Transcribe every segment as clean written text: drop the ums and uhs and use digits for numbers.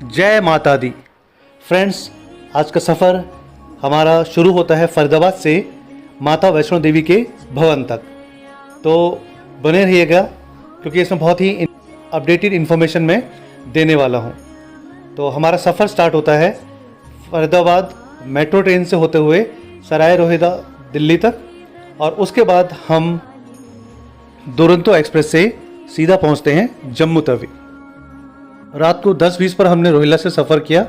जय माता दी। फ्रेंड्स, आज का सफ़र हमारा शुरू होता है फरीदाबाद से माता वैष्णो देवी के भवन तक। तो बने रहिएगा क्योंकि इसमें बहुत ही अपडेटेड इन्फॉर्मेशन मैं देने वाला हूँ। तो हमारा सफ़र स्टार्ट होता है फरीदाबाद मेट्रो ट्रेन से होते हुए सराय रोहिल्ला दिल्ली तक, और उसके बाद हम दुरंतो एक्सप्रेस से सीधा पहुँचते हैं जम्मू तवी। रात को 10:20 पर हमने रोहिल्ला से सफ़र किया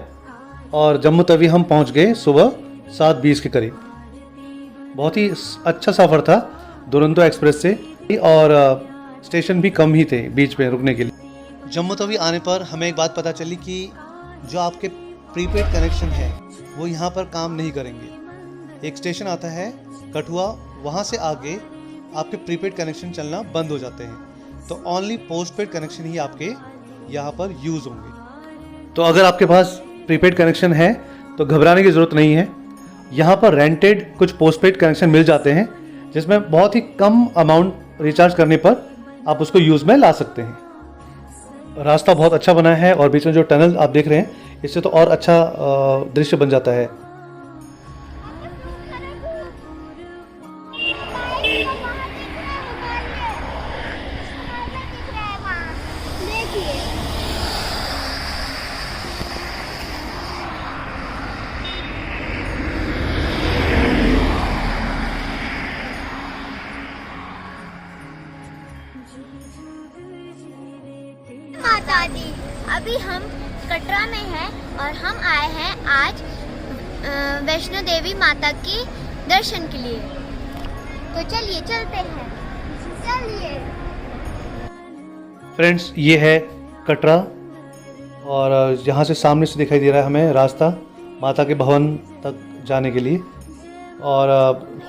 और जम्मू तवी हम पहुंच गए सुबह 7:20 के करीब। बहुत ही अच्छा सफ़र था दुरंतो एक्सप्रेस से, और स्टेशन भी कम ही थे बीच में रुकने के लिए। जम्मू तवी आने पर हमें एक बात पता चली कि जो आपके प्रीपेड कनेक्शन है वो यहाँ पर काम नहीं करेंगे। एक स्टेशन आता है कठुआ, वहाँ से आगे आपके प्रीपेड कनेक्शन चलना बंद हो जाते हैं। तो ओनली पोस्टपेड कनेक्शन ही आपके यहाँ पर यूज़ होंगे। तो अगर आपके पास प्रीपेड कनेक्शन है तो घबराने की ज़रूरत नहीं है। यहाँ पर रेंटेड कुछ पोस्टपेड कनेक्शन मिल जाते हैं जिसमें बहुत ही कम अमाउंट रिचार्ज करने पर आप उसको यूज़ में ला सकते हैं। रास्ता बहुत अच्छा बना है और बीच में जो टनल आप देख रहे हैं इससे तो और अच्छा दृश्य बन जाता है। माता दी, अभी हम कटरा में हैं और हम आए हैं आज वैष्णो देवी माता की दर्शन के लिए। तो चलिए चलते हैं, चलिए। फ्रेंड्स, ये है कटरा और यहाँ से सामने से दिखाई दे रहा है हमें रास्ता माता के भवन तक जाने के लिए। और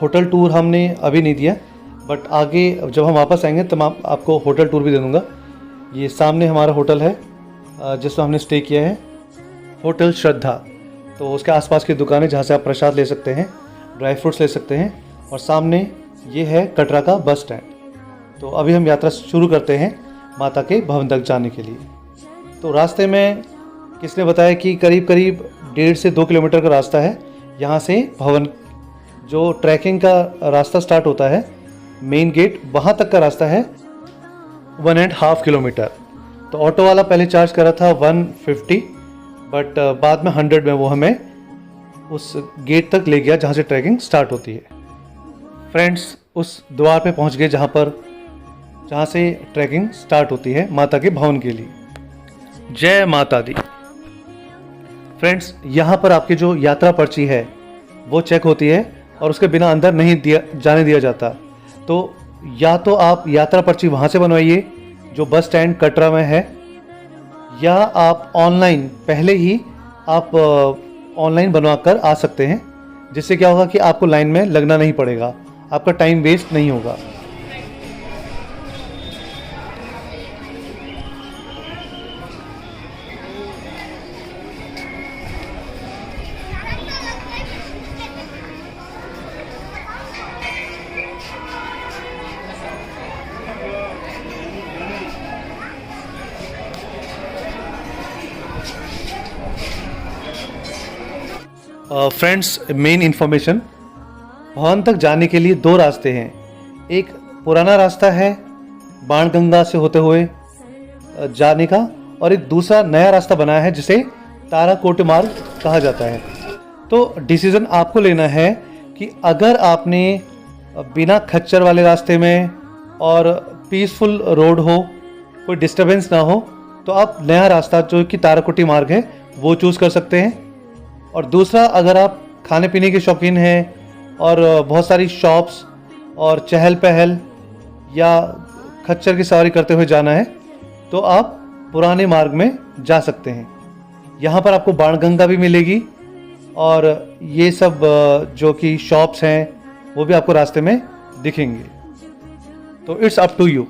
होटल टूर हमने अभी नहीं दिया, बट आगे जब हम वापस आएंगे तब मैं आपको होटल टूर भी दे दूँगा। ये सामने हमारा होटल है जिसमें हमने स्टे किया है, होटल श्रद्धा। तो उसके आसपास की दुकानें जहाँ से आप प्रसाद ले सकते हैं, ड्राई फ्रूट्स ले सकते हैं, और सामने ये है कटरा का बस स्टैंड। तो अभी हम यात्रा शुरू करते हैं माता के भवन तक जाने के लिए। तो रास्ते में किसने बताया कि करीब करीब 1.5 से 2 किलोमीटर का रास्ता है यहाँ से भवन। जो ट्रैकिंग का रास्ता स्टार्ट होता है मेन गेट, वहाँ तक का रास्ता है 1.5 किलोमीटर। तो ऑटो वाला पहले चार्ज करा था 150, बट बाद में 100 में वो हमें उस गेट तक ले गया जहाँ से ट्रैकिंग स्टार्ट होती है। फ्रेंड्स, उस द्वार पे पहुँच गए जहाँ से ट्रैकिंग स्टार्ट होती है माता के भवन के लिए। जय माता दी। फ्रेंड्स, यहाँ पर आपकी जो यात्रा पर्ची है वो चेक होती है और उसके बिना अंदर नहीं जाने दिया जाता। तो या तो आप यात्रा पर्ची वहाँ से बनवाइए जो बस स्टैंड कटरा में है, या आप ऑनलाइन पहले ही आप ऑनलाइन बनवा कर आ सकते हैं, जिससे क्या होगा कि आपको लाइन में लगना नहीं पड़ेगा, आपका टाइम वेस्ट नहीं होगा। फ्रेंड्स, मेन इन्फॉर्मेशन, भवन तक जाने के लिए 2 रास्ते हैं। एक पुराना रास्ता है बाणगंगा से होते हुए जाने का, और एक दूसरा नया रास्ता बनाया है जिसे ताराकोट मार्ग कहा जाता है। तो डिसीज़न आपको लेना है कि अगर आपने बिना खच्चर वाले रास्ते में और पीसफुल रोड हो, कोई डिस्टरबेंस ना हो, तो आप नया रास्ता जो कि ताराकोटी मार्ग है वो चूज़ कर सकते हैं। और दूसरा, अगर आप खाने पीने के शौकीन हैं और बहुत सारी शॉप्स और चहल पहल या खच्चर की सवारी करते हुए जाना है, तो आप पुराने मार्ग में जा सकते हैं। यहाँ पर आपको बाणगंगा भी मिलेगी और ये सब जो कि शॉप्स हैं वो भी आपको रास्ते में दिखेंगे। तो इट्स अप टू यू।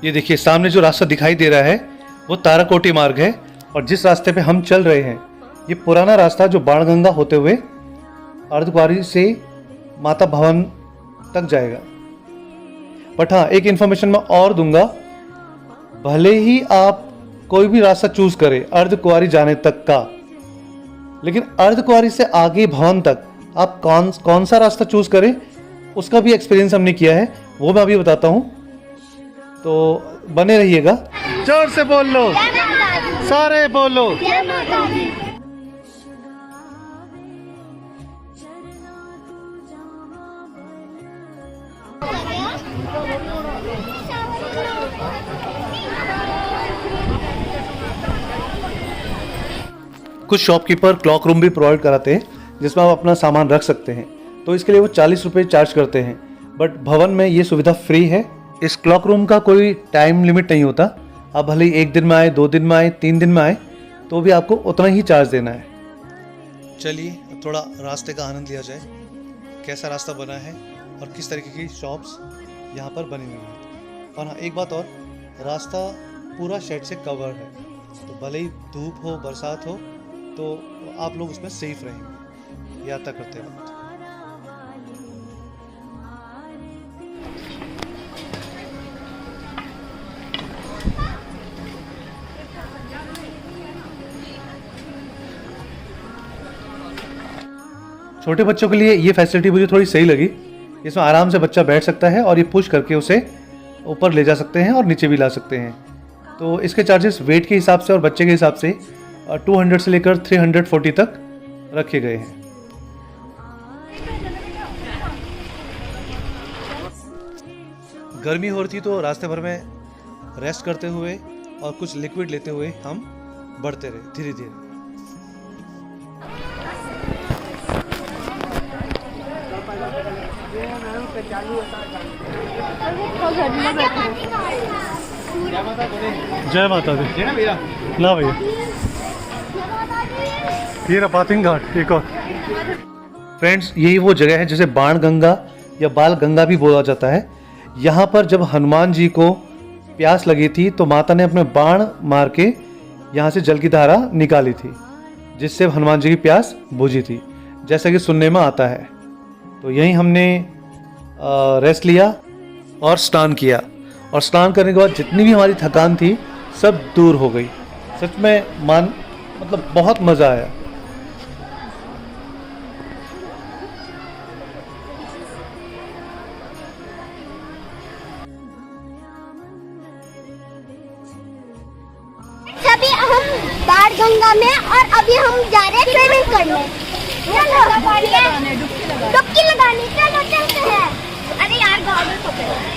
ये देखिए, सामने जो रास्ता दिखाई दे रहा है वो ताराकोटी मार्ग है, और जिस रास्ते पे हम चल रहे हैं ये पुराना रास्ता जो बाणगंगा होते हुए अर्धकुंवारी से माता भवन तक जाएगा। बट हाँ, एक इन्फॉर्मेशन मैं और दूंगा, भले ही आप कोई भी रास्ता चूज करे अर्धकुंवारी जाने तक का, लेकिन अर्धकुंवारी से आगे भवन तक आप कौन सा रास्ता चूज करें उसका भी एक्सपीरियंस हमने किया है, वो मैं अभी बताता हूँ, तो बने रहिएगा। जोर से बोल लो, सारे बोलो। कुछ शॉपकीपर क्लॉक रूम भी प्रोवाइड कराते हैं जिसमें आप अपना सामान रख सकते हैं, तो इसके लिए वो 40 रुपये चार्ज करते हैं, बट भवन में ये सुविधा फ्री है। इस क्लॉक रूम का कोई टाइम लिमिट नहीं होता, आप भले ही 1 दिन में आए, 2 दिन में आए, 3 दिन में आए, तो भी आपको उतना ही चार्ज देना है। चलिए अब थोड़ा रास्ते का आनंद लिया जाए, कैसा रास्ता बना है और किस तरीके की शॉप्स यहाँ पर बनी हुई हैं। और हाँ, एक बात और, रास्ता पूरा शेड से कवर है, तो भले ही धूप हो, बरसात हो, तो आप लोग उसमें सेफ रहेंगे यात्रा करते वक्त। छोटे बच्चों के लिए ये फैसिलिटी मुझे थोड़ी सही लगी, इसमें आराम से बच्चा बैठ सकता है और ये पुश करके उसे ऊपर ले जा सकते हैं और नीचे भी ला सकते हैं। तो इसके चार्जेस वेट के हिसाब से और बच्चे के हिसाब से 200 से लेकर 340 तक रखे गए हैं। गर्मी हो रही थी तो रास्ते भर में रेस्ट करते हुए और कुछ लिक्विड लेते हुए हम बढ़ते रहे धीरे धीरे। जय माता दी। ना भैया, ये रहा पातिंग घाट एक और। फ्रेंड्स, यही वो जगह है जिसे बाण गंगा या बाल गंगा भी बोला जाता है। यहाँ पर जब हनुमान जी को प्यास लगी थी तो माता ने अपने बाण मार के यहाँ से जल की धारा निकाली थी, जिससे हनुमान जी की प्यास बुझी थी, जैसा कि सुनने में आता है। तो यहीं हमने रेस्ट लिया और स्नान किया, और स्नान करने के बाद जितनी भी हमारी थकान थी सब दूर हो गई। सच में मतलब बहुत मज़ा आया। अभी हम बाण गंगा में, और अभी हम जा रहे हैं स्विमिंग करने। चलो डुबकी लगाने, चलो चलते हैं। अरे यार गॉगल्स हो गए।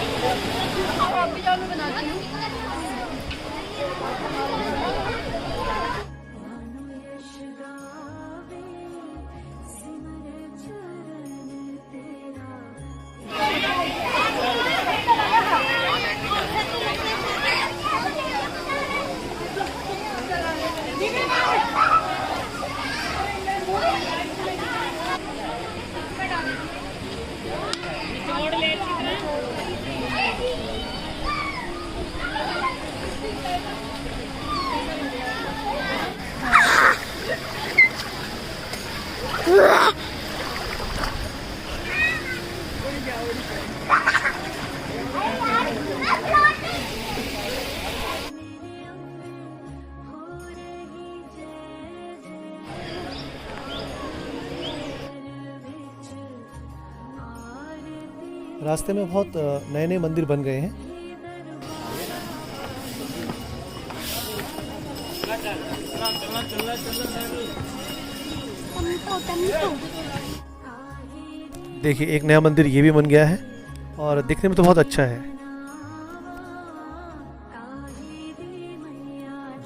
रास्ते में बहुत नए नए मंदिर बन गए हैं। देखिए, एक नया मंदिर ये भी बन गया है और दिखने में तो बहुत अच्छा है।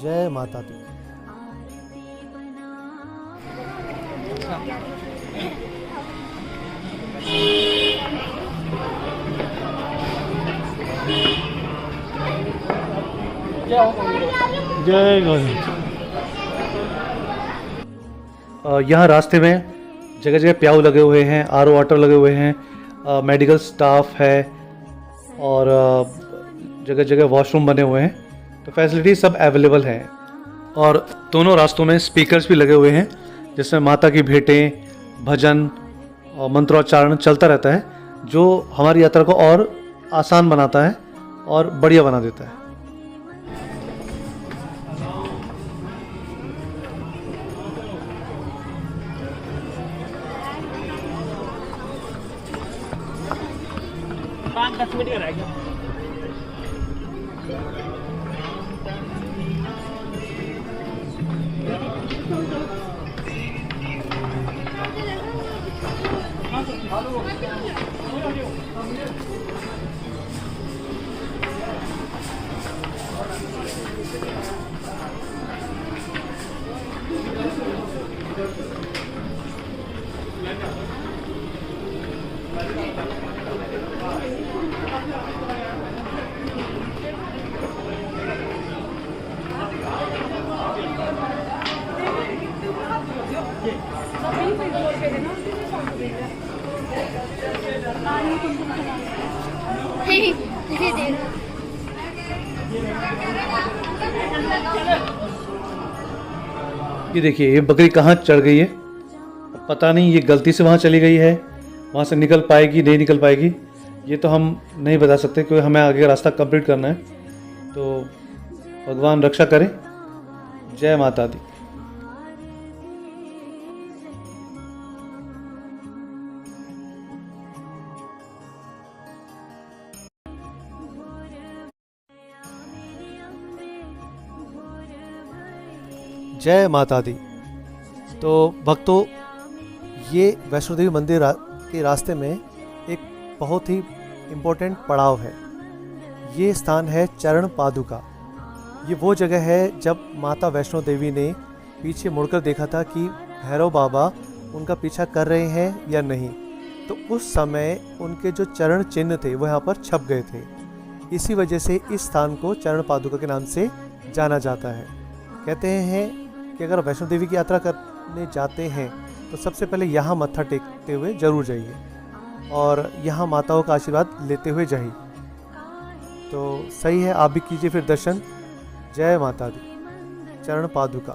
जय माता दी। जय गणेश। यहाँ रास्ते में जगह जगह प्याऊ लगे हुए हैं, आरओ वाटर लगे हुए हैं, मेडिकल स्टाफ है और जगह जगह वॉशरूम बने हुए हैं, तो फैसिलिटी सब अवेलेबल है। और दोनों रास्तों में स्पीकर्स भी लगे हुए हैं जिसमें माता की भेंटें, भजन और मंत्रोच्चारण चलता रहता है, जो हमारी यात्रा को और आसान बनाता है और बढ़िया बना देता है। 5-10 मिनट का रह गया। ये देखिए ये बकरी कहाँ चढ़ गई है, पता नहीं ये गलती से वहाँ चली गई है, वहाँ से निकल पाएगी नहीं निकल पाएगी ये तो हम नहीं बता सकते, क्योंकि हमें आगे रास्ता कंप्लीट करना है। तो भगवान रक्षा करे। जय माता दी। जय माता दी। तो भक्तों, ये वैष्णो देवी मंदिर के रास्ते में एक बहुत ही इम्पोर्टेंट पड़ाव है। ये स्थान है चरण पादुका। ये वो जगह है जब माता वैष्णो देवी ने पीछे मुड़कर देखा था कि भैरव बाबा उनका पीछा कर रहे हैं या नहीं, तो उस समय उनके जो चरण चिन्ह थे वो यहाँ पर छप गए थे। इसी वजह से इस स्थान को चरण पादुका के नाम से जाना जाता है। कहते हैं कि अगर वैष्णो देवी की यात्रा करने जाते हैं तो सबसे पहले यहाँ मत्था टेकते हुए जरूर जाइए और यहाँ माताओं का आशीर्वाद लेते हुए जाइए। तो सही है, आप भी कीजिए फिर दर्शन। जय माता दी। चरण पादुका।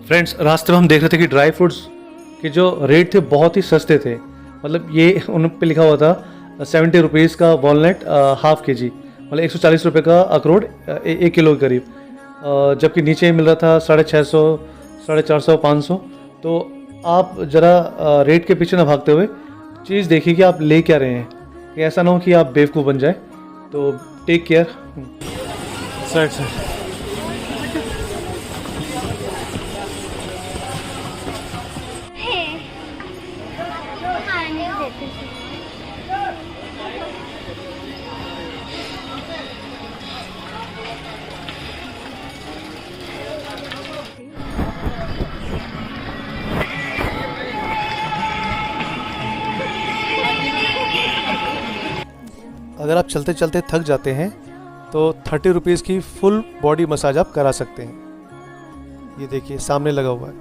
फ्रेंड्स, रास्ते में हम देख रहे थे कि ड्राई फ्रूट्स के जो रेट थे बहुत ही सस्ते थे। मतलब ये उन पे लिखा हुआ था 70 रुपीज़ का वॉलनट हाफ के जी, मतलब 140 रुपये का अखरोट 1 किलो के करीब, जबकि नीचे मिल रहा था 650, 450, 500। तो आप ज़रा रेट के पीछे ना भागते हुए चीज़ देखिए कि आप ले क्या रहे हैं, कि ऐसा ना हो कि आप बेवकूफ़ बन जाए। तो टेक केयर। सर अगर आप चलते चलते थक जाते हैं तो 30 रुपीज़ की फुल बॉडी मसाज आप करा सकते हैं। ये देखिए सामने लगा हुआ है।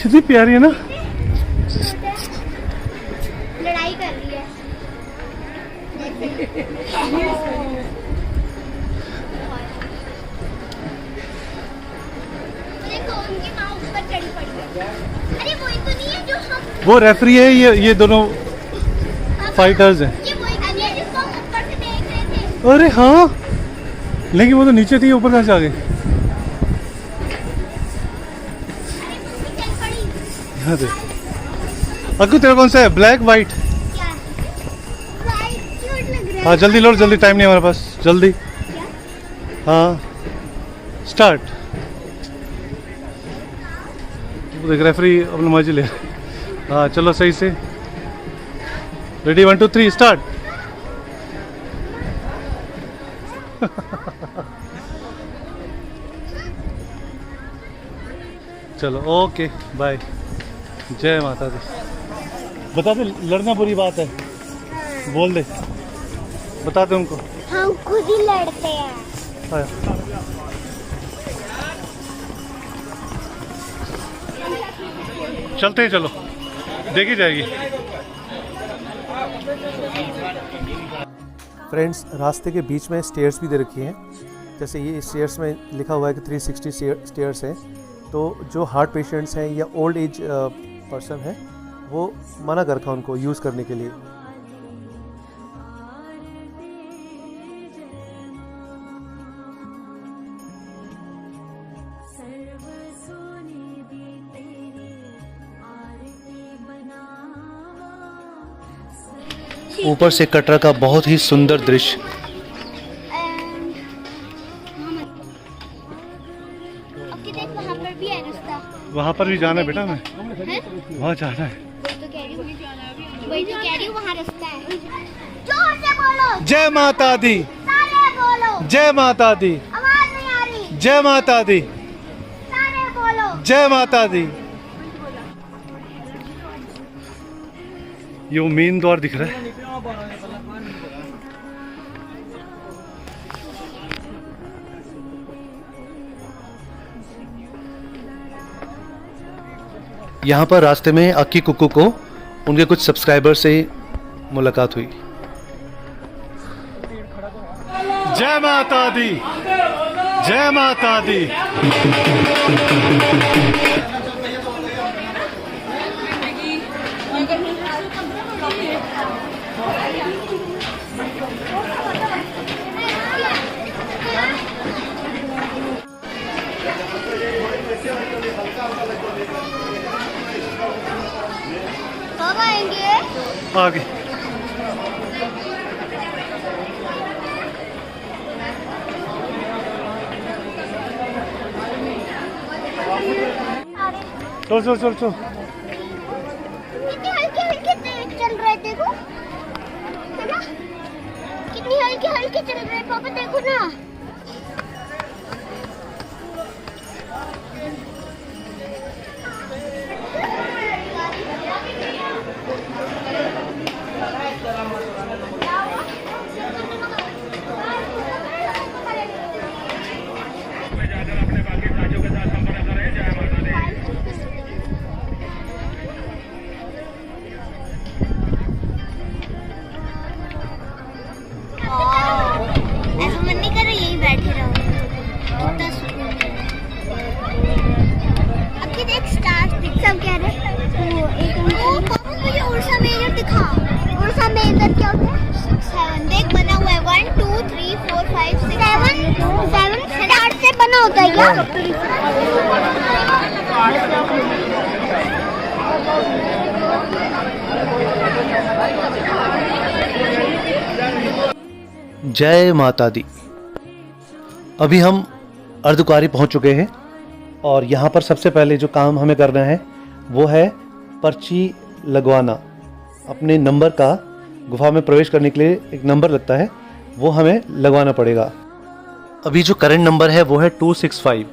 कितनी प्यारी है ना। लड़ाई कर रही है। देखो उनकी माँ ऊपर चढ़ी पड़ी है। अरे वो तो नहीं है जो हम, वो रेफरी है, ये दोनों फाइटर्स हैं। ये वही है जिसको हम ऊपर से देख रहे थे। अरे हाँ, लेकिन वो तो नीचे थी, ऊपर कहाँ से आ गई? यहाँ देख। अक्कू तेरा कौन सा है? Black white? क्या? वाइट क्यूट लग रहा है। हाँ जल्दी लो, जल्दी, टाइम नहीं है हमारे पास, जल्दी। क्या? हाँ स्टार्ट। वो देख रेफरी अपना मर्जी ले। हाँ चलो सही से। Ready 1 2 3 start. चलो ओके बाय। जय माता दी। बता दे, लड़ना बुरी बात है, बोल दे, बता दे उनको। हम खुद ही लड़ते हैं। हाँ। चलते हैं, चलो देखी जाएगी। फ्रेंड्स, रास्ते के बीच में स्टेयर्स भी दे रखी हैं। जैसे ये स्टेयर्स में लिखा हुआ है कि 360 स्टेयर्स है, तो जो हार्ट पेशेंट्स हैं या ओल्ड एज पर्सन है वो मना कर रखा उनको यूज़ करने के लिए। ऊपर से कटरा का बहुत ही सुंदर दृश्य। वहाँ पर भी है रास्ता। वहाँ पर भी जाना है बेटा, मैं वहाँ जाना है। वही तो कह रही हूँ, वहाँ रास्ता है। जोर से बोलो। जय माता दी। सारे बोलो। जय माता दी। आवाज नहीं आ रही। जय माता दी। सारे बोलो। जय माता दी। ये वो मेन द्वार दिख रहा है। यहाँ पर रास्ते में अक्की कुक्कू को उनके कुछ सब्सक्राइबर से मुलाकात हुई। जय माता दी। जय माता दी। कब आएंगे? आगे चल चल चल चल। कितनी हल्के हल्के चल रहे देखो, है ना? कितनी हल्के हल्के चल रहे पापा, देखो ना। ऐसा मन नहीं कर रहा यहीं बैठे रहो, कितना सुकून है। अब कि देख स्टार्स दिख, सब कह रहे वो एक ओ पापा मुझे उड़सा मेजर दिखा। उड़सा मेजर क्या होता है? 7 देख बना हुआ है, 1 2 3 4 5 6 7 स्टार से बना होता है क्या? जय माता दी। अभी हम अर्धकुंवारी पहुंच चुके हैं और यहाँ पर सबसे पहले जो काम हमें करना है वो है पर्ची लगवाना। अपने नंबर का गुफा में प्रवेश करने के लिए एक नंबर लगता है, वो हमें लगवाना पड़ेगा। अभी जो करंट नंबर है वो है 265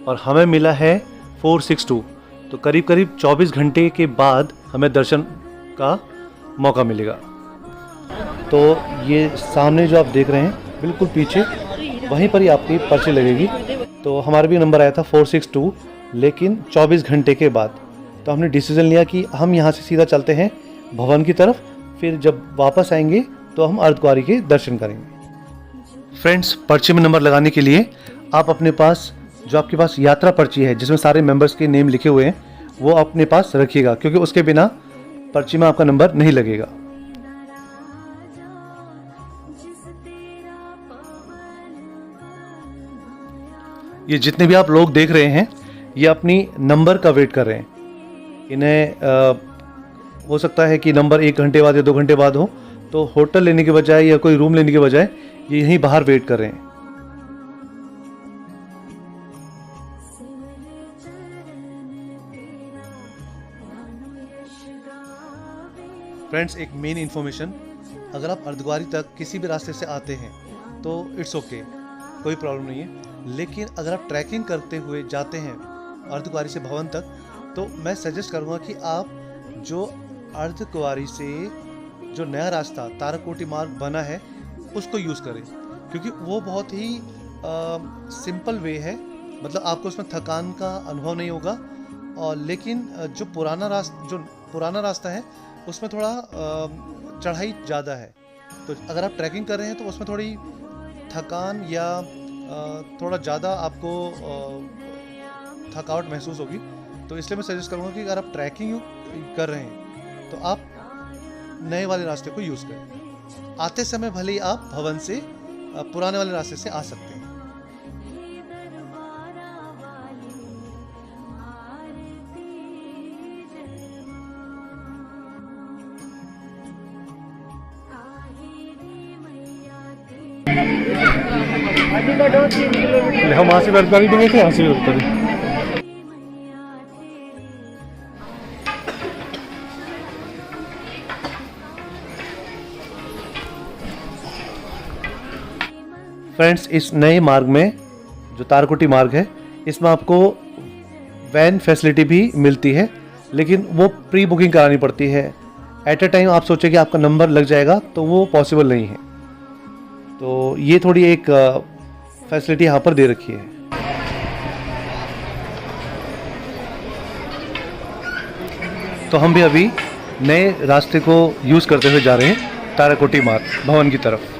और हमें मिला है 462, तो करीब करीब 24 घंटे के बाद हमें दर्शन का मौका मिलेगा। तो ये सामने जो आप देख रहे हैं बिल्कुल पीछे, वहीं पर ही आपकी पर्ची लगेगी। तो हमारा भी नंबर आया था 462, लेकिन 24 घंटे के बाद। तो हमने डिसीजन लिया कि हम यहाँ से सीधा चलते हैं भवन की तरफ, फिर जब वापस आएंगे तो हम अर्धकुंवारी के दर्शन करेंगे। फ्रेंड्स, पर्ची में नंबर लगाने के लिए आप अपने पास जो आपके पास यात्रा पर्ची है जिसमें सारे मेंबर्स के नेम लिखे हुए हैं वो अपने पास रखिएगा, क्योंकि उसके बिना पर्ची में आपका नंबर नहीं लगेगा। ये जितने भी आप लोग देख रहे हैं ये अपनी नंबर का वेट कर रहे हैं। इन्हें हो सकता है कि नंबर 1 घंटे बाद या 2 घंटे बाद हो, तो होटल लेने के बजाय या कोई रूम लेने के बजाय ये यहीं बाहर वेट कर रहे हैं। फ्रेंड्स, एक मेन इन्फॉर्मेशन, अगर आप अर्धकुंवारी तक किसी भी रास्ते से आते हैं तो इट्स ओके, कोई प्रॉब्लम नहीं है। लेकिन अगर आप ट्रैकिंग करते हुए जाते हैं अर्धकुंवारी से भवन तक, तो मैं सजेस्ट करूँगा कि आप जो अर्धकुंवारी से जो नया रास्ता ताराकोटी मार्ग बना है उसको यूज़ करें, क्योंकि वो बहुत ही सिंपल वे है। मतलब आपको उसमें थकान का अनुभव नहीं होगा। और लेकिन जो पुराना रास्ता है उसमें थोड़ा चढ़ाई ज़्यादा है। तो अगर आप ट्रैकिंग कर रहे हैं तो उसमें थोड़ी थकान या थोड़ा ज़्यादा आपको थकावट महसूस होगी। तो इसलिए मैं सजेस्ट करूँगा कि अगर आप ट्रैकिंग कर रहे हैं तो आप नए वाले रास्ते को यूज़ करें। आते समय भले ही आप भवन से पुराने वाले रास्ते से आ सकते हैं। हम वहाँ से बर्फबारी भी गए थे, यहाँ से बर्फबारी। फ्रेंड्स, इस नए मार्ग में जो तारकोटी मार्ग है, इसमें आपको वैन फैसिलिटी भी मिलती है, लेकिन वो प्री बुकिंग करानी पड़ती है। एट ए टाइम आप सोचें कि आपका नंबर लग जाएगा, तो वो पॉसिबल नहीं है। तो ये थोड़ी एक फैसिलिटी यहाँ पर दे रखी है। तो हम भी अभी नए रास्ते को यूज़ करते हुए जा रहे हैं ताराकोटी मार्ग भवन की तरफ।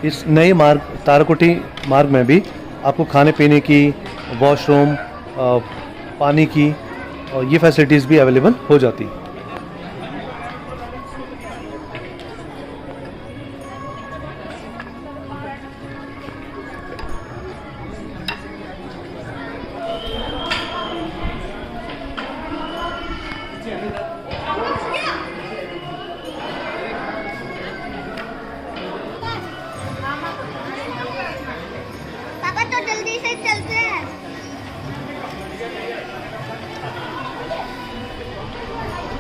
इस नए मार्ग ताराकोटी मार्ग में भी आपको खाने पीने की, वॉशरूम, पानी की और ये फैसिलिटीज़ भी अवेलेबल हो जाती है। पापा तो जल्दी से चलते हैं।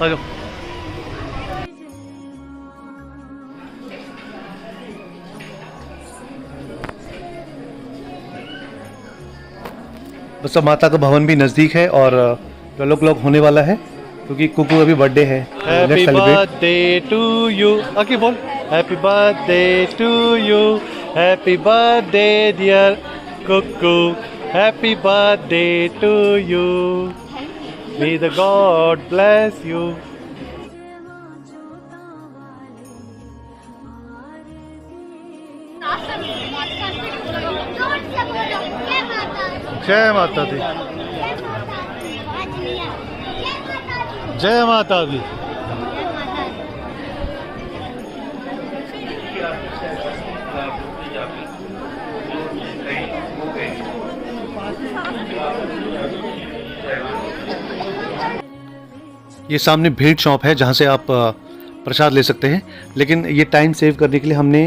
आ जाओ। बस अब माता का भवन भी नज़दीक है और क्लॉक होने वाला है, क्योंकि कुकू अभी बर्थडे है। Happy birthday to you. आगे बोल, happy birthday to you, happy birthday dear Kuku, happy birthday to you, may the god bless you. जय माता दी, जय माता दी। ये सामने भेंट शॉप है जहाँ से आप प्रसाद ले सकते हैं, लेकिन ये टाइम सेव करने के लिए हमने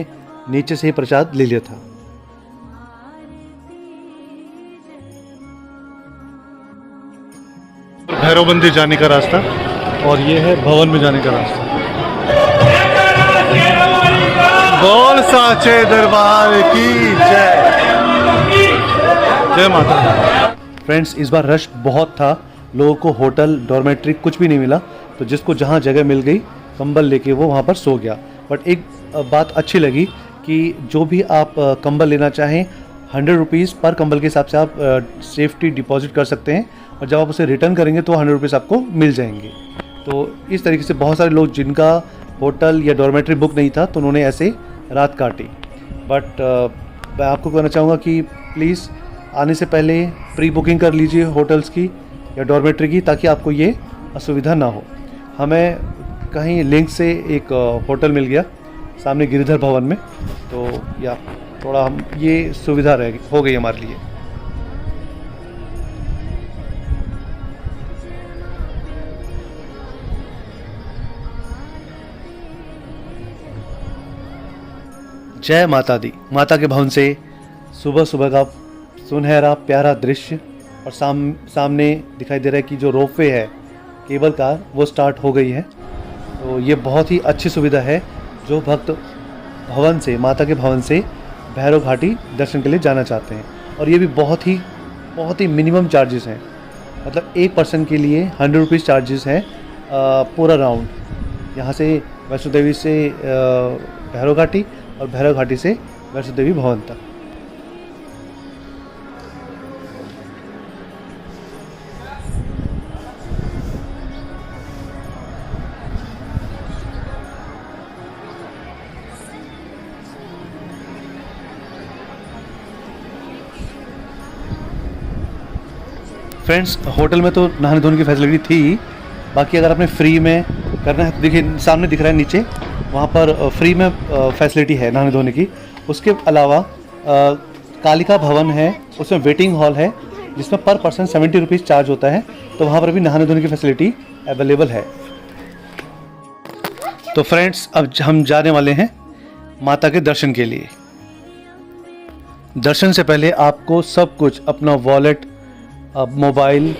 नीचे से ही प्रसाद ले लिया था। भैरव मंदिर जाने का रास्ता और ये है भवन में जाने का रास्ता। बोल साचे दरबार की जय, जय माता। फ्रेंड्स, इस बार रश बहुत था, लोगों को होटल, डॉर्मेट्री कुछ भी नहीं मिला, तो जिसको जहाँ जगह मिल गई कंबल लेके वो वहाँ पर सो गया। बट एक बात अच्छी लगी कि जो भी आप कंबल लेना चाहें 100 रुपीज़ पर कंबल के हिसाब से आप सेफ्टी डिपॉजिट कर सकते हैं, और जब आप उसे रिटर्न करेंगे तो 100 रुपीज़ आपको मिल जाएंगे। तो इस तरीके से बहुत सारे लोग जिनका होटल या डॉर्मेट्री बुक नहीं था, तो उन्होंने ऐसे रात काटी। बट मैं आपको कहना चाहूँगा कि प्लीज़ आने से पहले प्री बुकिंग कर लीजिए होटल्स की या डॉर्मेट्री की, ताकि आपको ये असुविधा ना हो। हमें कहीं लिंक से एक होटल मिल गया सामने गिरिधर भवन में, तो या थोड़ा हम ये सुविधा हो गई हमारे लिए। जय माता दी। माता के भवन से सुबह सुबह का सुनहरा प्यारा दृश्य, और सामने दिखाई दे रहा है कि जो रोपवे है, केबल कार, वो स्टार्ट हो गई है। तो ये बहुत ही अच्छी सुविधा है जो भक्त भवन से, माता के भवन से भैरव घाटी दर्शन के लिए जाना चाहते हैं। और ये भी बहुत ही मिनिमम चार्जेस हैं, मतलब एक पर्सन के लिए 100 रुपीज़ चार्जेस हैं पूरा राउंड, यहाँ से वैष्णो देवी से भैरव घाटी और भैरव घाटी से वैष्णो देवी भवन तक। फ्रेंड्स होटल में तो नहाने धोने की फैसिलिटी थी, बाकी अगर आपने फ्री में करना है तो देखिए सामने दिख रहा है नीचे, वहाँ पर फ्री में फैसिलिटी है नहाने धोने की। उसके अलावा कालिका भवन है, उसमें वेटिंग हॉल है जिसमें पर पर्सन 70 रुपीज़ चार्ज होता है, तो वहाँ पर भी नहाने धोने की फैसिलिटी अवेलेबल है। तो फ्रेंड्स अब हम जाने वाले हैं माता के दर्शन के लिए। दर्शन से पहले आपको सब कुछ, अपना वॉलेट, मोबाइल,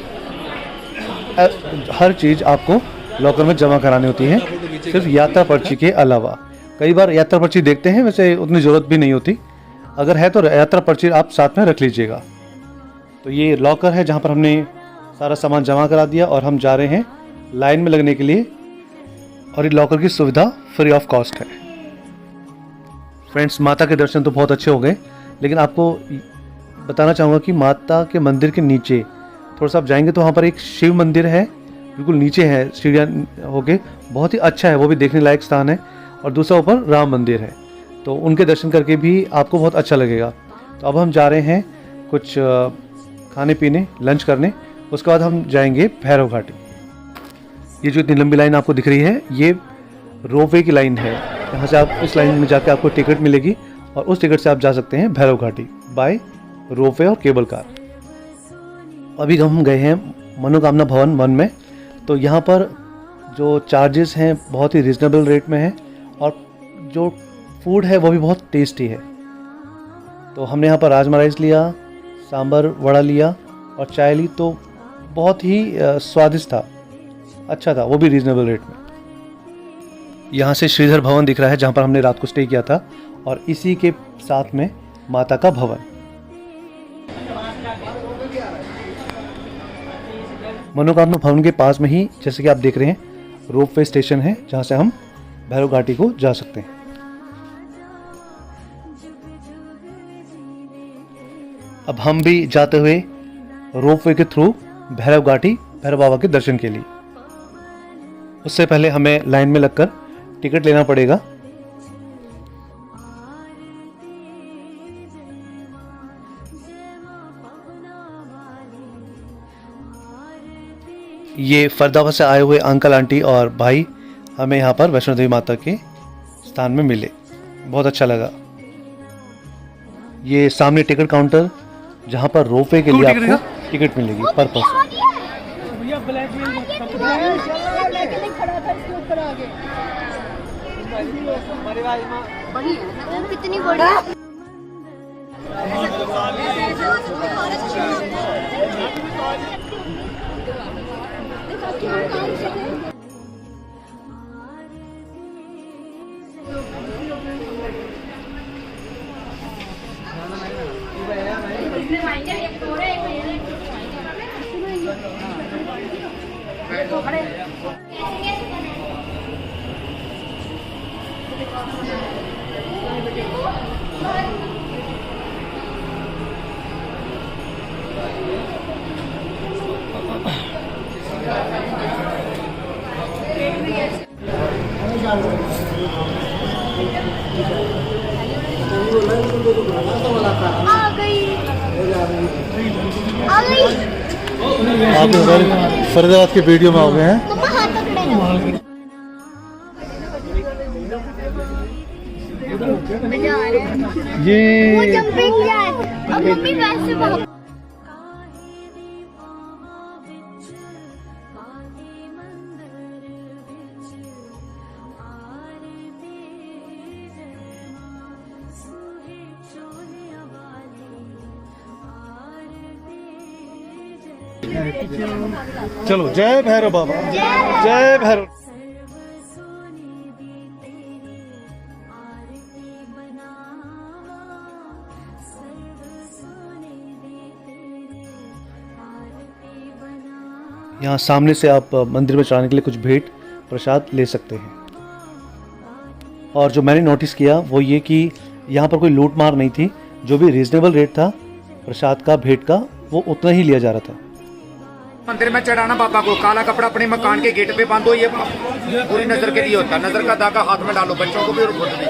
हर चीज़ आपको लॉकर में जमा करानी होती है, सिर्फ यात्रा पर्ची के अलावा। कई बार यात्रा पर्ची देखते हैं, वैसे उतनी ज़रूरत भी नहीं होती, अगर है तो यात्रा पर्ची आप साथ में रख लीजिएगा। तो ये लॉकर है जहाँ पर हमने सारा सामान जमा करा दिया और हम जा रहे हैं लाइन में लगने के लिए, और ये लॉकर की सुविधा फ्री ऑफ कॉस्ट है। फ्रेंड्स माता के दर्शन तो बहुत अच्छे हो गए, लेकिन आपको बताना चाहूँगा कि माता के मंदिर के नीचे थोड़ा सा आप जाएंगे तो वहाँ पर एक शिव मंदिर है, बिल्कुल नीचे है, सीढ़ियाँ होके, बहुत ही अच्छा है, वो भी देखने लायक स्थान है। और दूसरा ऊपर राम मंदिर है, तो उनके दर्शन करके भी आपको बहुत अच्छा लगेगा। तो अब हम जा रहे हैं कुछ खाने पीने, लंच करने, उसके बाद हम जाएंगे भैरव घाटी। ये जो इतनी लंबी लाइन आपको दिख रही है, ये रोपवे की लाइन है, यहाँ से आप उस लाइन में जाके आपको टिकट मिलेगी और उस टिकट से आप जा सकते हैं भैरव घाटी बाय रोपवे और केबल कार। अभी हम गए हैं मनोकामना भवन 1 में, तो यहाँ पर जो चार्जेस हैं बहुत ही रिजनेबल रेट में है और जो फूड है वो भी बहुत टेस्टी है। तो हमने यहाँ पर राजमा राइस लिया, सांभर वड़ा लिया और चाय ली, तो बहुत ही स्वादिष्ट था, अच्छा था, वो भी रीजनेबल रेट में। यहाँ से श्रीधर भवन दिख रहा है जहाँ पर हमने रात को स्टे किया था, और इसी के साथ में माता का भवन। मनोकामना भवन के पास में ही, जैसे कि आप देख रहे हैं, रोपवे स्टेशन है जहाँ से हम भैरव घाटी को जा सकते हैं। अब हम भी जाते हुए रोपवे के थ्रू भैरव घाटी, भैरव बाबा के दर्शन के लिए। उससे पहले हमें लाइन में लगकर टिकट लेना पड़ेगा। ये फरीदाबाद से आए हुए अंकल आंटी और भाई हमें यहाँ पर वैष्णो देवी माता के स्थान में मिले, बहुत अच्छा लगा। ये सामने टिकट काउंटर जहाँ पर रोपवे के लिए आपको टिकट मिलेगी पर पर्सन। कितनी बड़ी आप फरीदाबाद के वीडियो में आ गए हैं। ये वो जंपिंग जैक, अब मम्मी वैसे बहुत चलो, जय भैरव बाबा, जय भैरव। यहाँ सामने से आप मंदिर में चढ़ाने के लिए कुछ भेंट प्रसाद ले सकते हैं। और जो मैंने नोटिस किया वो ये कि यहाँ पर कोई लूट मार नहीं थी, जो भी रीजनेबल रेट था प्रसाद का, भेंट का, वो उतना ही लिया जा रहा था। मंदिर में चढ़ाना बाबा को काला कपड़ा अपने मकान के गेट पे बांधो, ये पूरी नजर के लिए होता है। नजर का धागा हाथ में डालो, बच्चों को भी और खुद भी।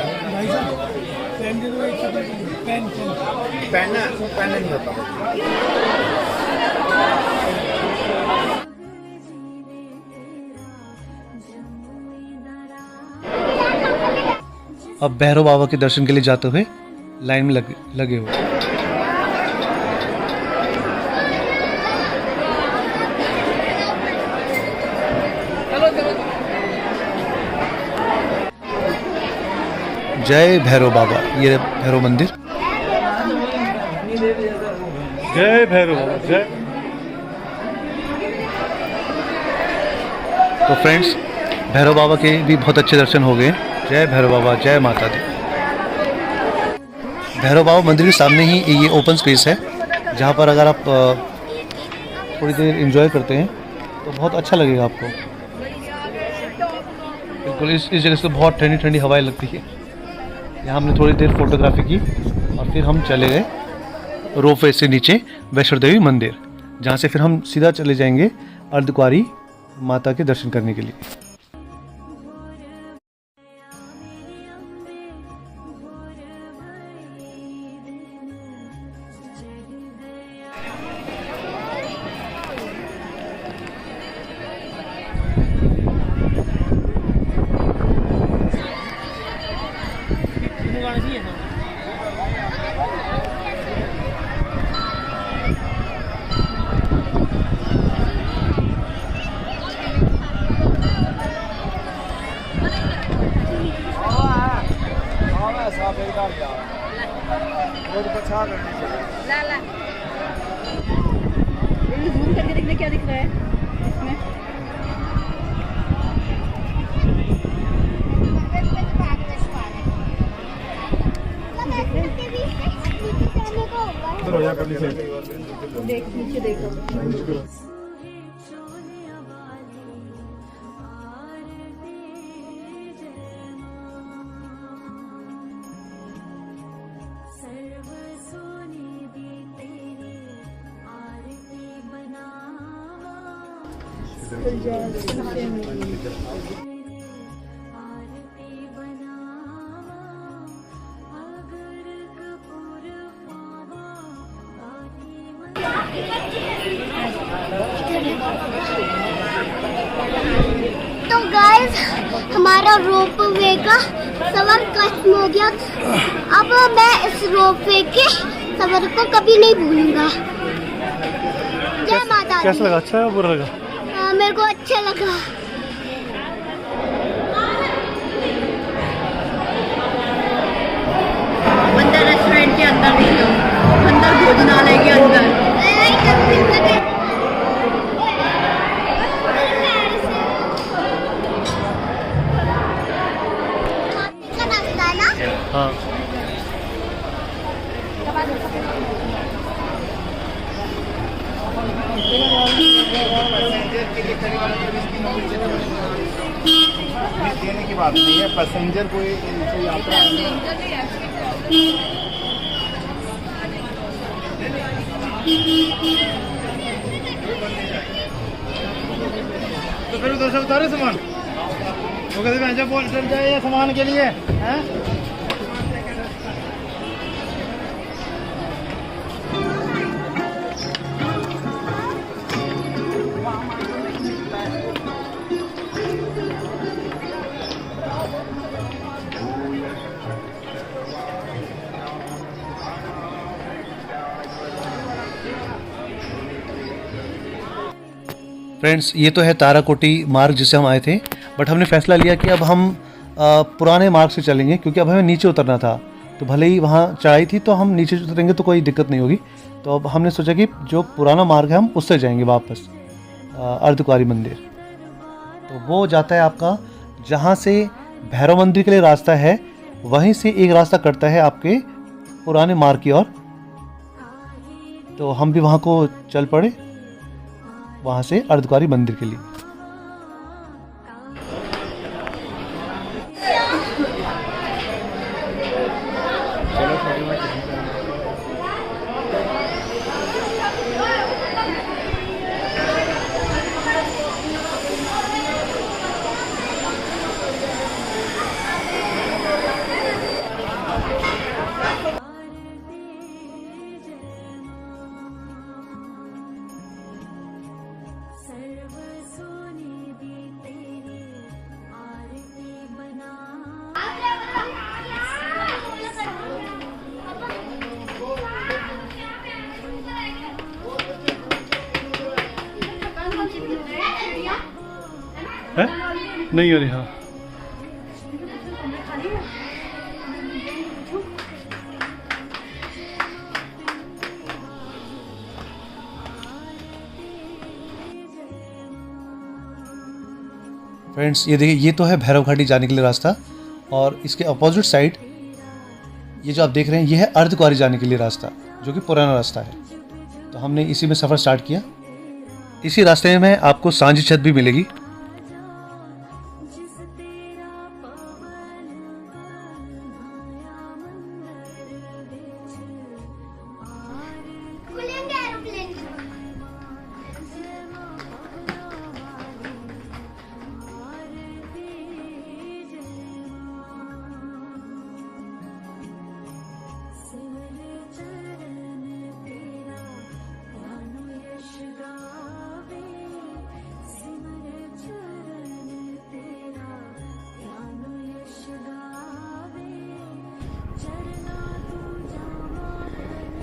पेन नहीं होता। अब भैरव बाबा के दर्शन के लिए जाते हुए लाइन में लगे हुए। जय भैरव बाबा, ये भैरव मंदिर। जय भैरव बाबा, जय। तो फ्रेंड्स, भैरव बाबा के भी बहुत अच्छे दर्शन हो गए। जय भैरव बाबा, जय माता दी। भैरव बाबा मंदिर के सामने ही ये ओपन स्पेस है, जहाँ पर अगर आप थोड़ी देर एंजॉय करते हैं तो बहुत अच्छा लगेगा आपको। बिल्कुल इस जगह से बहुत ठंडी ठंडी हवाएं लगती है। यहाँ हमने थोड़ी देर फोटोग्राफी की और फिर हम चले गए रोपवे से नीचे वैष्णो देवी मंदिर, जहाँ से फिर हम सीधा चले जाएंगे अर्धकुंवारी माता के दर्शन करने के लिए। जूम करके देखना क्या दिख रहा है इसमें। देख नीचे देखो। तो गाइस, हमारा रोप वे का सफर खत्म हो गया। अब मैं इस रोप वे के सफर को कभी नहीं भूलूंगा। जय माता दी। कैसा लगा? अच्छा है बुरा लगा? मेरे को अच्छा लगा। अंदर रेस्टोरेंट के अंदर नहीं लो, अंदर भोजनालय के अंदर। हाँ। देने की बात नहीं है, पैसेंजर कोई यात्रा तो फिर उधर से उतारे सामान, वो कहते बोल चल जाए सामान के लिए हैं। फ्रेंड्स, ये तो है ताराकोटी मार्ग जिससे हम आए थे, बट हमने फैसला लिया कि अब हम पुराने मार्ग से चलेंगे, क्योंकि अब हमें नीचे उतरना था। तो भले ही वहाँ चढ़ाई थी, तो हम नीचे उतरेंगे तो कोई दिक्कत नहीं होगी। तो अब हमने सोचा कि जो पुराना मार्ग है हम उससे जाएंगे वापस अर्धकुंवारी मंदिर। तो वो जाता है आपका, जहाँ से भैरव मंदिर के लिए रास्ता है, वहीं से एक रास्ता कटता है आपके पुराने मार्ग की ओर। तो हम भी वहाँ को चल पड़े, वहाँ से अर्धकुंवारी मंदिर के लिए। सर्व है? नहीं हो रही। हाँ फ्रेंड्स ये देखिए, ये तो है भैरव घाटी जाने के लिए रास्ता, और इसके अपोजिट साइड ये जो आप देख रहे हैं ये है अर्धकुंवारी जाने के लिए रास्ता, जो कि पुराना रास्ता है। तो हमने इसी में सफ़र स्टार्ट किया। इसी रास्ते में आपको सांझी छत भी मिलेगी। खुलेंगे एरोप्लेन।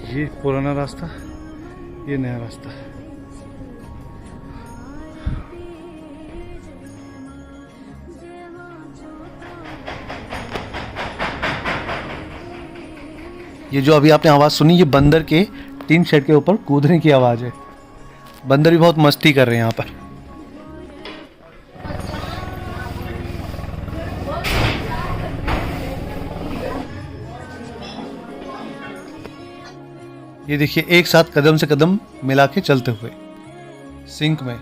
ये पुराना रास्ता, ये नया रास्ता। ये जो अभी आपने आवाज़ सुनी, ये बंदर के टीन शेड के ऊपर कूदने की आवाज़ है। बंदर भी बहुत मस्ती कर रहे हैं यहाँ पर। ये देखिए, एक साथ कदम से कदम मिला के चलते हुए सिंक में।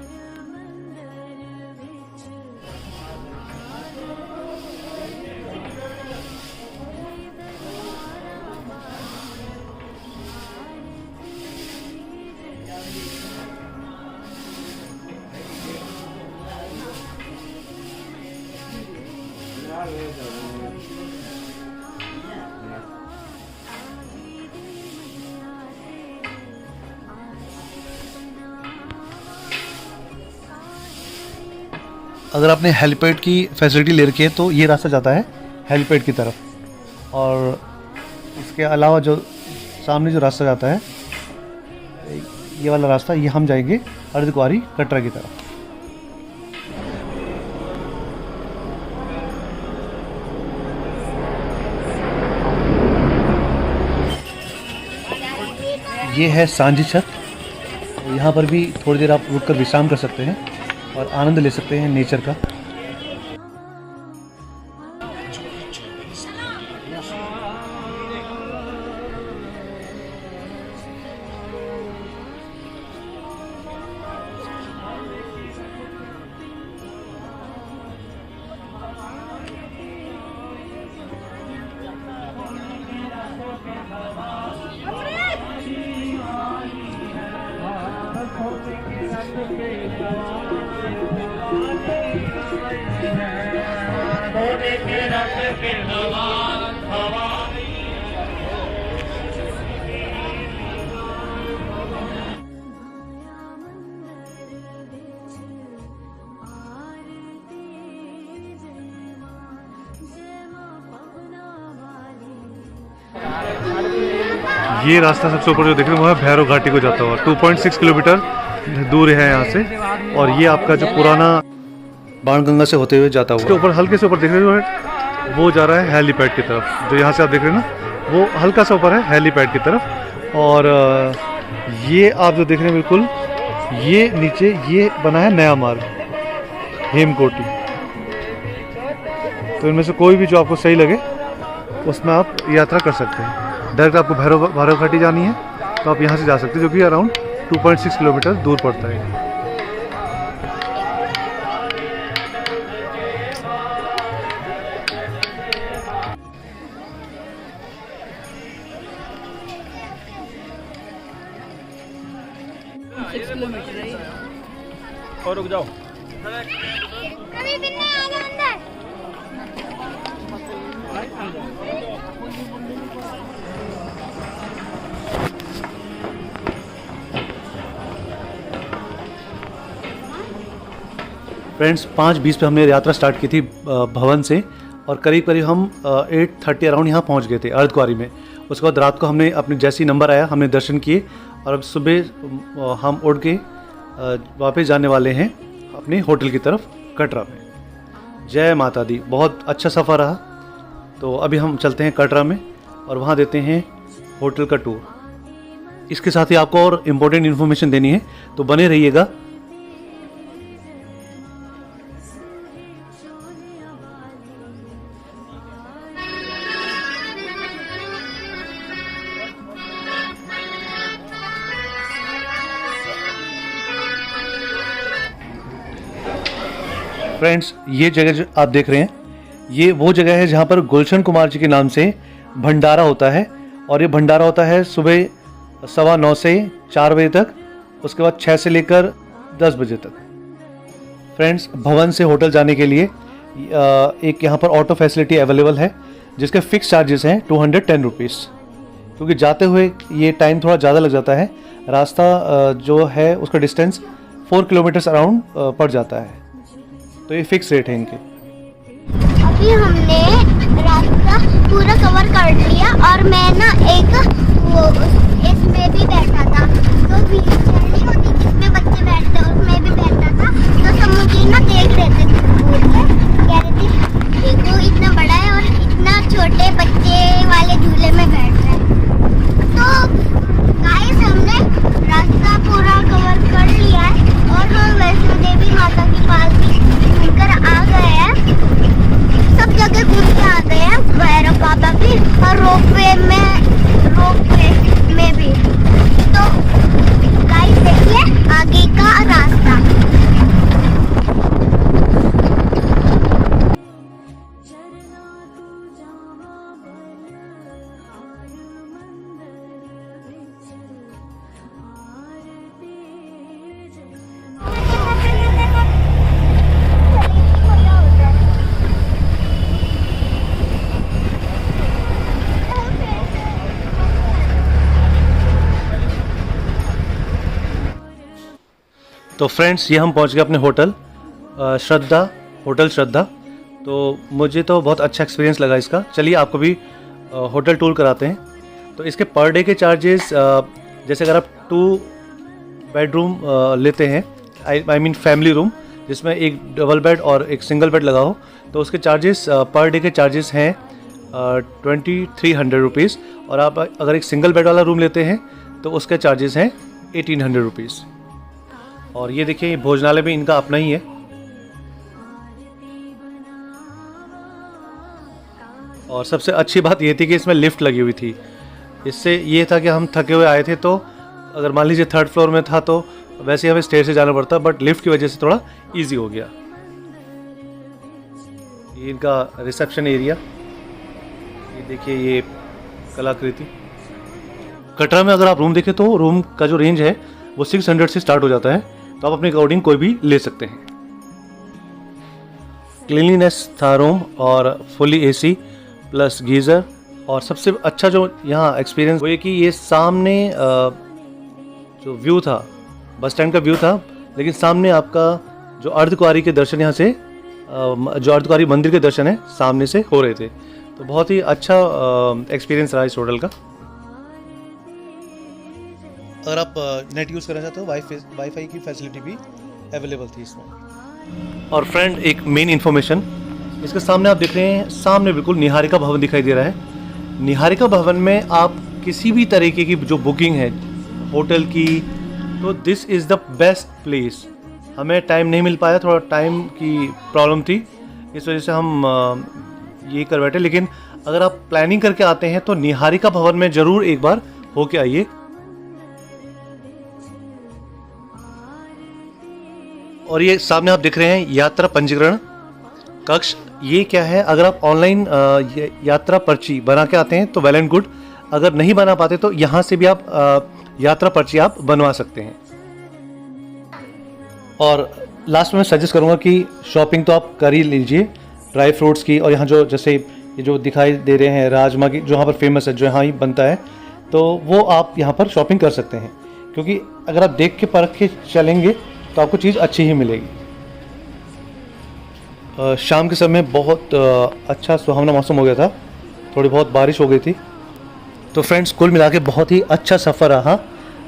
अगर आपने हेलीपैड की फैसिलिटी ले रखी है तो ये रास्ता जाता है हेलीपैड की तरफ, और इसके अलावा जो सामने जो रास्ता जाता है, ये वाला रास्ता, ये हम जाएंगे अर्धकुंवारी कटरा की तरफ। ये है सांझी छत। यहाँ पर भी थोड़ी देर आप रुककर विश्राम कर सकते हैं और आनंद ले सकते हैं नेचर का। ये रास्ता सबसे ऊपर जो देख रहे हैं वो है भैरव घाटी को जाता हुआ। 2.6 किलोमीटर दूर है यहाँ से, और ये आपका जो पुराना बाणगंगा से होते हुए जाता इसके हुआ। ऊपर हल्के से ऊपर देख रहे हो वो जा रहा है हेलीपैड की तरफ। जो यहाँ से आप देख रहे हैं ना, वो हल्का सा ऊपर है हेलीपैड की तरफ। और ये आप जो देख रहे हैं बिल्कुल, ये नीचे ये बना है नया मार्ग हेमकोटी। तो इनमें से कोई भी जो आपको सही लगे उसमें आप यात्रा कर सकते हैं। डायरेक्ट आपको भैरव घाटी जानी है तो आप यहाँ से जा सकते हैं, जो कि अराउंड 2.6 किलोमीटर दूर पड़ता है। और रुक जाओ। कभी भी नहीं आना अंदर। फ्रेंड्स 5:20 पे हमने यात्रा स्टार्ट की थी भवन से, और करीब करीब हम 8:30 अराउंड यहाँ पहुँच गए थे अर्धकुंवारी में। उसके बाद रात को हमने अपने जैसे ही नंबर आया हमने दर्शन किए, और अब सुबह हम उठ के वापस जाने वाले हैं अपने होटल की तरफ कटरा में। जय माता दी, बहुत अच्छा सफ़र रहा। तो अभी हम चलते हैं कटरा में और वहाँ देते हैं होटल का टूर। इसके साथ ही आपको और इम्पोर्टेंट इन्फॉर्मेशन देनी है, तो बने रहिएगा। फ्रेंड्स, ये जगह जो आप देख रहे हैं, ये वो जगह है जहाँ पर गुलशन कुमार जी के नाम से भंडारा होता है। और ये भंडारा होता है सुबह 9:15 से 4 बजे तक, उसके बाद 6 से लेकर 10 बजे तक। फ्रेंड्स, भवन से होटल जाने के लिए एक यहाँ पर ऑटो फैसिलिटी अवेलेबल है, जिसके फिक्स चार्जेस हैं 210 रुपीज़। क्योंकि जाते हुए ये टाइम थोड़ा ज़्यादा लग जाता है, रास्ता जो है उसका डिस्टेंस 4 किलोमीटर्स अराउंड पड़ जाता है, तो ये फिक्स रेट है इनके। अभी हमने रास्ता पूरा कवर कर लिया और मैं ना इसमें भी बैठा था, तो व्हीलचेयर नहीं होती जिसमें बच्चे बैठते हैं, उसमें भी बैठा था। तो सब मुझे ना देख रहे थे दूर से, कह रहे थे देखो इतना बड़ा है और इतना छोटे बच्चे वाले झूले में बैठ रहे हैं। तो गाइस, हमने रास्ता पूरा कवर कर लिया है और हम वैष्णो देवी माता के पास भी घूमकर आ गए हैं। सब जगह घूम के आ गए हैं, भैरव बाबा भी और रोपवे में भी। तो गाइस देखिए आगे का रास्ता। तो फ्रेंड्स, ये हम पहुंच गए अपने होटल श्रद्धा। तो मुझे तो बहुत अच्छा एक्सपीरियंस लगा इसका। चलिए आपको भी होटल टूर कराते हैं। तो इसके पर डे के चार्जेस, जैसे अगर आप 2 बेडरूम लेते हैं, आई मीन फैमिली रूम, जिसमें एक डबल बेड और एक सिंगल बेड लगा हो, तो उसके चार्जेस पर डे के चार्जेस हैं 2300 रुपीज़। और आप अगर एक सिंगल बेड वाला रूम लेते हैं तो उसके चार्जेस हैं 1800 रुपीज़। और ये देखिए, ये भोजनालय भी इनका अपना ही है। और सबसे अच्छी बात ये थी कि इसमें लिफ्ट लगी हुई थी। इससे ये था कि हम थके हुए आए थे, तो अगर मान लीजिए 3rd फ्लोर में था तो वैसे हमें स्टेयर से जाना पड़ता, बट लिफ्ट की वजह से थोड़ा इजी हो गया। ये इनका रिसेप्शन एरिया, ये देखिए, ये कलाकृति। कटरा में अगर आप रूम देखें तो रूम का जो रेंज है वो 600 से स्टार्ट हो जाता है, तो आप अपने अकॉर्डिंग कोई भी ले सकते हैं। क्लीनलीनेस था रूम, और फुली एसी प्लस गीज़र। और सबसे अच्छा जो यहाँ एक्सपीरियंस वो ये कि ये सामने जो व्यू था, बस स्टैंड का व्यू था, लेकिन सामने आपका जो अर्धकुंवारी के दर्शन यहाँ से, जो अर्धकुंवारी मंदिर के दर्शन है सामने से हो रहे थे। तो बहुत ही अच्छा एक्सपीरियंस रहा इस होटल का। अगर आप नेट यूज़ करना चाहते हो, वाईफाई की फैसिलिटी भी अवेलेबल थी इसमें। और फ्रेंड, एक मेन इन्फॉर्मेशन, इसके सामने आप देख रहे हैं, सामने बिल्कुल निहारिका भवन दिखाई दे रहा है। निहारिका भवन में आप किसी भी तरीके की जो बुकिंग है होटल की, तो this is the best place. हमें टाइम नहीं मिल पाया, थोड़ा टाइम की प्रॉब्लम थी, इस वजह से हम ये कर बैठे। लेकिन अगर आप प्लानिंग करके आते हैं तो निहारिका भवन में ज़रूर एक बार होके आइए। और ये सामने आप देख रहे हैं यात्रा पंजीकरण कक्ष। ये क्या है, अगर आप ऑनलाइन यात्रा पर्ची बना के आते हैं तो वेल एंड गुड, अगर नहीं बना पाते तो यहाँ से भी आप यात्रा पर्ची आप बनवा सकते हैं। और लास्ट में मैं सजेस्ट करूँगा कि शॉपिंग तो आप कर ही लीजिए ड्राई फ्रूट्स की। और यहाँ जो जैसे ये जो दिखाई दे रहे हैं राजमा की, जो यहाँ पर फेमस है, जो यहाँ ही बनता है, तो वो आप यहाँ पर शॉपिंग कर सकते हैं। क्योंकि अगर आप देख के परख के चलेंगे तो आपको चीज़ अच्छी ही मिलेगी। शाम के समय बहुत अच्छा सुहावना मौसम हो गया था, थोड़ी बहुत बारिश हो गई थी। तो फ्रेंड्स, कुल मिला के बहुत ही अच्छा सफ़र रहा।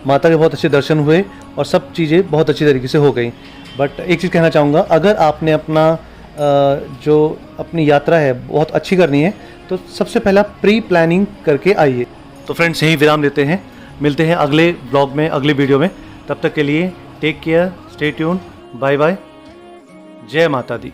माता के बहुत अच्छे दर्शन हुए और सब चीज़ें बहुत अच्छी तरीके से हो गई। बट एक चीज़ कहना चाहूँगा, अगर आपने अपना जो अपनी यात्रा है बहुत अच्छी करनी है तो सबसे पहला प्री प्लानिंग करके आइए। तो फ्रेंड्स यहीं विराम लेते हैं, मिलते हैं अगले ब्लॉग में, अगले वीडियो में। तब तक के लिए take care, stay tune, bye bye, जय माता दी।